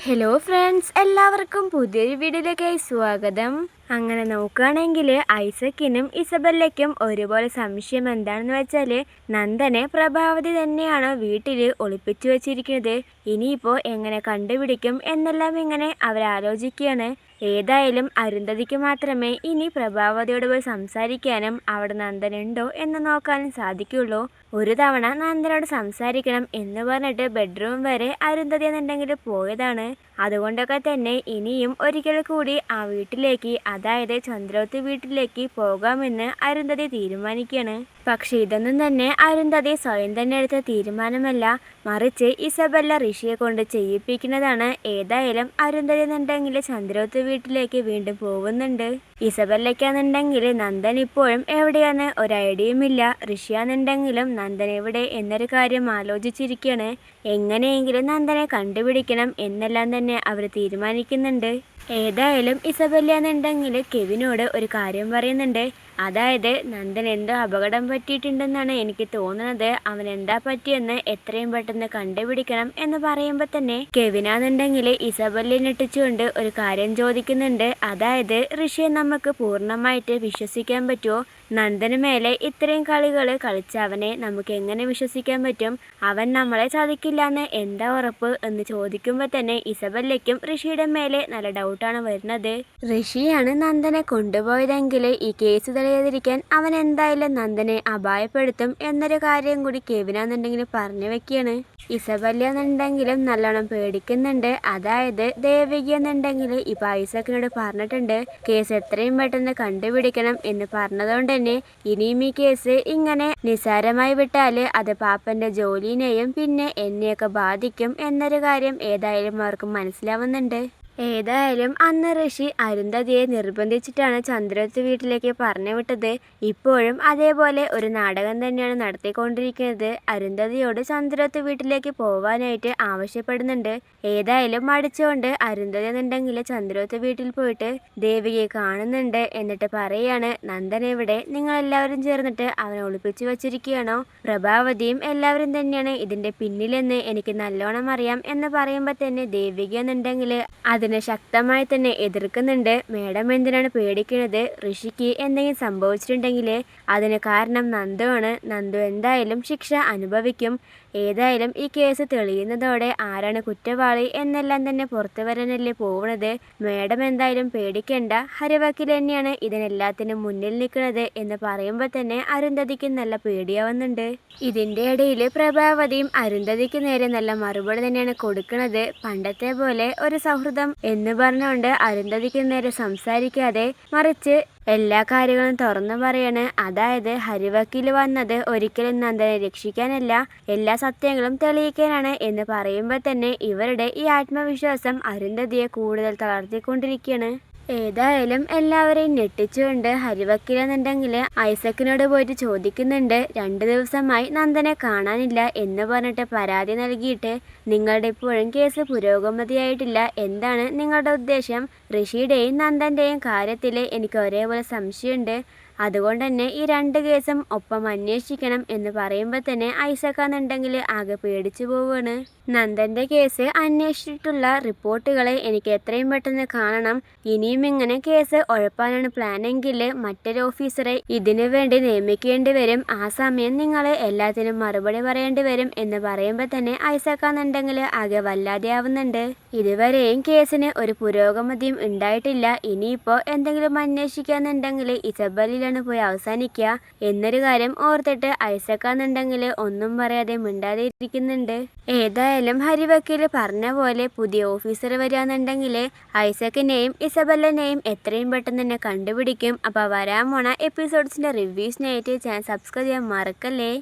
Hello friends, എല്ലാവർക്കും പുതിയൊരു വീഡിയോയിലേക്കായി സ്വാഗതം. അങ്ങനെ നോക്കുകയാണെങ്കിൽ ഐസക്കിനും ഇസബെല്ലയ്ക്കും ഒരുപോലെ സംശയം എന്താണെന്ന് വെച്ചാൽ നന്ദനെ പ്രഭാവതി തന്നെയാണോ വീട്ടിൽ ഒളിപ്പിച്ചു വെച്ചിരിക്കുന്നത്, ഇനിയിപ്പോൾ എങ്ങനെ കണ്ടുപിടിക്കും എന്നെല്ലാം ഇങ്ങനെ അവരാലോചിക്കുകയാണ്. ഏതായാലും അരുന്ധതിക്ക് മാത്രമേ ഇനി പ്രഭാവതിയോട് പോയി സംസാരിക്കാനും അവിടെ നന്ദനുണ്ടോ എന്ന് നോക്കാനും സാധിക്കുള്ളൂ. ഒരു തവണ നന്ദനോട് സംസാരിക്കണം എന്ന് പറഞ്ഞിട്ട് ബെഡ്റൂം വരെ അരുന്ധതി എന്നുണ്ടെങ്കിൽ പോയതാണ്. അതുകൊണ്ടൊക്കെ തന്നെ ഇനിയും ഒരിക്കൽ കൂടി ആ വീട്ടിലേക്ക്, അതായത് ചന്ദ്രോത്ത് വീട്ടിലേക്ക് പോകാമെന്ന് അരുന്ധതി തീരുമാനിക്കുകയാണ്. പക്ഷെ ഇതൊന്നും തന്നെ അരുന്ധതി സ്വയം തന്നെ എടുത്ത തീരുമാനമല്ല, മറിച്ച് ഇസബെല്ല ഋഷിയെ കൊണ്ട് ചെയ്യിപ്പിക്കുന്നതാണ്. ഏതായാലും അരുന്ധതി എന്നുണ്ടെങ്കിൽ ചന്ദ്രോത്ത് വീട്ടിലേക്ക് വീണ്ടും പോകുന്നുണ്ട്. ഇസബെല്ലയ്ക്കാന്നുണ്ടെങ്കിൽ നന്ദൻ ഇപ്പോഴും എവിടെയാന്ന് ഒരു ഐഡിയയുമില്ല. ഋഷിയാന്നുണ്ടെങ്കിലും നന്ദൻ എവിടെ എന്നൊരു കാര്യം ആലോചിച്ചിരിക്കുകയാണ്. എങ്ങനെയെങ്കിലും നന്ദനെ കണ്ടുപിടിക്കണം എന്നെല്ലാം തന്നെ അവർ തീരുമാനിക്കുന്നുണ്ട്. ഏതായാലും ഇസബെല്ല എന്നുണ്ടെങ്കിൽ കെവിനോട് ഒരു കാര്യം പറയുന്നുണ്ട്. അതായത് നന്ദൻ എന്തോ അപകടം പറ്റിയിട്ടുണ്ടെന്നാണ് എനിക്ക് തോന്നുന്നത്, അവൻ എന്താ പറ്റിയെന്ന് എത്രയും പെട്ടെന്ന് കണ്ടുപിടിക്കണം എന്ന് പറയുമ്പോൾ തന്നെ കെവിനാന്നുണ്ടെങ്കിൽ ഇസബെല്ലിനെ ഇട്ടിച്ചുകൊണ്ട് ഒരു കാര്യം ചോദിക്കുന്നുണ്ട്. അതായത് ഋഷിയെ നമുക്ക് പൂർണ്ണമായിട്ട് വിശ്വസിക്കാൻ പറ്റുമോ? നന്ദന് മേലെ ഇത്രയും കളികൾ കളിച്ച അവനെ നമുക്ക് എങ്ങനെ വിശ്വസിക്കാൻ പറ്റും? അവൻ നമ്മളെ ചതിക്കില്ലാന്ന് എന്താ ഉറപ്പ് എന്ന് ചോദിക്കുമ്പോൾ തന്നെ ഇസബെല്ലയ്ക്കും ഋഷിയുടെ മേലെ നല്ല ഡൗട്ടാണ് വരുന്നത്. ഋഷിയാണ് നന്ദനെ കൊണ്ടുപോയതെങ്കിൽ ഈ കേസ് തെളിയാതിരിക്കാൻ അവൻ എന്തായാലും നന്ദനെ അപായപ്പെടുത്തും എന്നൊരു കാര്യം കൂടി കെവിനാന്നുണ്ടെങ്കിൽ പറഞ്ഞു വെക്കുകയാണ്. ഇസബെല്ല എന്നുണ്ടെങ്കിലും നല്ലോണം പേടിക്കുന്നുണ്ട്. അതായത് ദേവിക എന്നുണ്ടെങ്കിൽ ഇപ്പൊ ഐസക്കിനോട് പറഞ്ഞിട്ടുണ്ട് കേസ് എത്രയും പെട്ടെന്ന് കണ്ടുപിടിക്കണം എന്ന് പറഞ്ഞതുകൊണ്ട് തന്നെ ഇനിയും ഈ കേസ് ഇങ്ങനെ നിസ്സാരമായി വിട്ടാല് അത് പാപ്പന്റെ ജോലിനെയും പിന്നെ എന്നെയൊക്കെ ബാധിക്കും എന്നൊരു കാര്യം ഏതായാലും അവർക്ക് മനസ്സിലാവുന്നുണ്ട്. ഏതായാലും അന്ന് ഋഷി അരുന്ധതിയെ നിർബന്ധിച്ചിട്ടാണ് ചന്ദ്രോത്ത് വീട്ടിലേക്ക് പറഞ്ഞു വിട്ടത്. ഇപ്പോഴും അതേപോലെ ഒരു നാടകം തന്നെയാണ് നടത്തിക്കൊണ്ടിരിക്കുന്നത്. അരുന്ധതിയോട് ചന്ദ്രോത്ത് വീട്ടിലേക്ക് പോവാനായിട്ട് ആവശ്യപ്പെടുന്നുണ്ട്. ഏതായാലും മടിച്ചുകൊണ്ട് അരുന്ധതി എന്നുണ്ടെങ്കിൽ ചന്ദ്രോത്ത് വീട്ടിൽ പോയിട്ട് ദേവികയെ കാണുന്നുണ്ട്. എന്നിട്ട് പറയാണ്, നന്ദൻ എവിടെ? നിങ്ങളെല്ലാവരും ചേർന്നിട്ട് അവനെ ഒളിപ്പിച്ചു വച്ചിരിക്കുകയാണോ? പ്രഭാവതിയും എല്ലാവരും തന്നെയാണ് ഇതിന്റെ പിന്നിലെന്ന് എനിക്ക് നല്ലോണം അറിയാം എന്ന് പറയുമ്പോൾ തന്നെ ദേവിക എന്നുണ്ടെങ്കിൽ അതിനെ ശക്തമായി തന്നെ എതിർക്കുന്നുണ്ട്. മേഡം എന്തിനാണ് പേടിക്കുന്നത്? ഋഷിക്ക് എന്തെങ്കിലും സംഭവിച്ചിട്ടുണ്ടെങ്കിൽ അതിന് കാരണം നന്ദുവാണ്. നന്ദു എന്തായാലും ശിക്ഷ അനുഭവിക്കും. ഏതായാലും ഈ കേസ് തെളിയുന്നതോടെ ആരാണ് കുറ്റവാളി എന്നെല്ലാം തന്നെ പുറത്തു വരാനല്ലേ പോകുന്നത്. മേഡം എന്തായാലും പേടിക്കേണ്ട, ഹരിവക്കീൽ തന്നെയാണ് ഇതിനെല്ലാത്തിനും മുന്നിൽ നിൽക്കുന്നത് എന്ന് പറയുമ്പോൾ തന്നെ അരുന്ധതിക്ക് നല്ല പേടിയാവുന്നുണ്ട്. ഇതിന്റെ ഇടയിൽ പ്രഭാവതിയും അരുന്ധതിക്ക് നേരെ നല്ല മറുപടി തന്നെയാണ് കൊടുക്കുന്നത്. പണ്ടത്തെ പോലെ ഒരു സൗഹൃദം എന്ന് പറഞ്ഞുകൊണ്ട് അരുന്ധതിക്ക് നേരെ സംസാരിക്കാതെ മറിച്ച് എല്ലാ കാര്യങ്ങളും തുറന്നു പറയാണ്. അതായത് ഹരിവക്കീൽ വന്നത് ഒരിക്കലും നന്ദനെ രക്ഷിക്കാനല്ല, എല്ലാ സത്യങ്ങളും തെളിയിക്കാനാണ് എന്ന് പറയുമ്പോൾ തന്നെ ഇവരുടെ ഈ ആത്മവിശ്വാസം അരുന്ധതിയെ കൂടുതൽ തളർത്തിക്കൊണ്ടിരിക്കുകയാണ്. ഏതായാലും എല്ലാവരെയും ഞെട്ടിച്ചുകൊണ്ട് ഹരിവക്കീൽ എന്നുണ്ടെങ്കിൽ ഐസക്കിനോട് പോയിട്ട് ചോദിക്കുന്നുണ്ട്, 2 ദിവസമായി നന്ദനെ കാണാനില്ല എന്ന് പറഞ്ഞിട്ട് പരാതി നൽകിയിട്ട് നിങ്ങളുടെ ഇപ്പോഴും കേസ് പുരോഗമതിയായിട്ടില്ല, എന്താണ് നിങ്ങളുടെ ഉദ്ദേശം? ഋഷിയുടെയും നന്ദന്റെയും കാര്യത്തിൽ എനിക്ക് ഒരേപോലെ സംശയമുണ്ട്, അതുകൊണ്ട് തന്നെ ഈ 2 കേസും ഒപ്പം അന്വേഷിക്കണം എന്ന് പറയുമ്പോൾ തന്നെ ഐസക്കാന്നുണ്ടെങ്കിൽ ആകെ പേടിച്ചു പോവുകയാണ്. നന്ദന്റെ കേസ് അന്വേഷിച്ചിട്ടുള്ള റിപ്പോർട്ടുകളെ എനിക്ക് എത്രയും പെട്ടെന്ന് കാണണം. ഇനിയും ഇങ്ങനെ കേസ് ഉഴപ്പാനാണ് പ്ലാനെങ്കിൽ മറ്റൊരു ഓഫീസറെ ഇതിനു വേണ്ടി നിയമിക്കേണ്ടി വരും. ആ സമയം നിങ്ങൾ എല്ലാത്തിനും മറുപടി പറയേണ്ടി വരും എന്ന് പറയുമ്പോൾ തന്നെ ഐസക്കാന്നുണ്ടെങ്കിൽ ആകെ വല്ലാതെ ആവുന്നുണ്ട്. ഇതുവരെയും കേസിന് ഒരു പുരോഗമതിയും ഉണ്ടായിട്ടില്ല. ഇനിയിപ്പോൾ എന്തെങ്കിലും അന്വേഷിക്കാന്നുണ്ടെങ്കിൽ ഇസബെല്ലിൽ പോയി അവസാനിക്കുക എന്നൊരു കാര്യം ഓർത്തിട്ട് ഐസക്കാന്നുണ്ടെങ്കിൽ ഒന്നും പറയാതെ മിണ്ടാതെ ഇരിക്കുന്നുണ്ട്. ഏതായാലും ഹരിവക്കീൽ പറഞ്ഞ പോലെ പുതിയ ഓഫീസർ വരികയാണെന്നുണ്ടെങ്കിൽ ഐസക്കിനെയും ഇസബെല്ലിനെയും എത്രയും പെട്ടെന്ന് തന്നെ കണ്ടുപിടിക്കും. അപ്പോൾ വരാൻ പോണ എപ്പിസോഡ്സിന്റെ റിവ്യൂസിനായിട്ട് ചാനൽ സബ്സ്ക്രൈബ് ചെയ്യാൻ മറക്കല്ലേ.